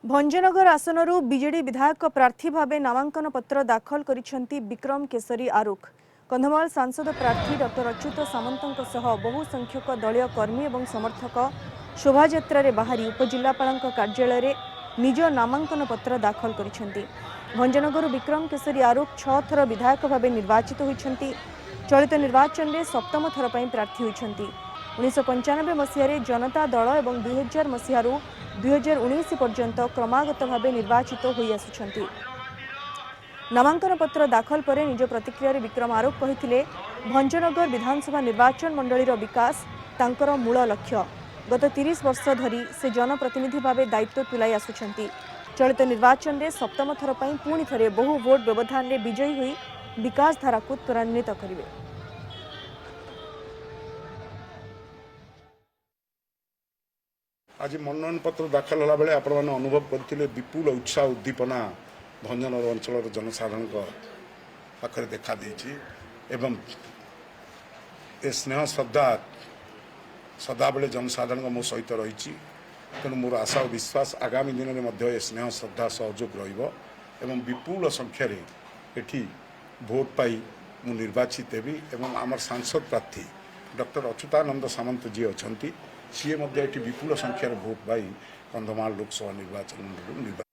Bhanjanagar आसनरू BJD विधायक प्रार्थी भाव नामांकन पत्र दाखल करिसेंती विक्रम केसरी आरुख। कंधमाल सांसद प्रार्थी डॉक्टर अच्युत सामंतଙ୍କ सह बहु संख्यक दलीय कर्मी और समर्थक शोभायात्रा बाहरी उपजिल्लापाल कार्यालय निज नामांकन पत्र दाखल करिसेंती। भंजनगर विक्रम केसरी आरुख 6 थर विधायक भाव निर्वाचित होइछंती। चलित निर्वाचन में सप्तम थर पर प्रार्थी होइछंती। 1995 मसीह जनता दल और 2000 मसीह 2019 पर्यंत क्रमागत भाव निर्वाचित होई आसुछंती। नामांकन पत्र दाखल पर निज प्रतिक्रिया विक्रम आरोप कहिथिले भंजनगर विधानसभा निर्वाचन मंडलीर विकास तांकर मूल लक्ष्य। गत 30 वर्ष धरी से जनप्रतिनिधि भाव दायित्व तुलाई आसुछंती। चलित निर्वाचन में सप्तम थर पर पुणी थे बहु भोट व्यवधान में विजयी हुई विकास धारा को त्वरान्वित करेंगे। आज मनोनयन पत्र दाखल होला बेले आपण माने अनुभव करथिले विपुल उत्साह उद्दीपना भंजनगर अंचल जनसाधारण पाखरे देखा देछि एवं ए स्नेह श्रद्धा सदाबले जनसाधारण मो सहित रही। तेणु मोर आशा और विश्वास आगामी दिन में मध्य स्नेह श्रद्धा सहयोग रहिबो एवं विपुल संख्यार एठी भोट पाई मु निर्वाचित हेबी एवं आमर सांसद प्रार्थी डॉक्टर अच्युतानंद सामंत जी अच्छा सी विपुल संख्यार भोट पाई कंधमाल लोकसभा निर्वाचन मंडल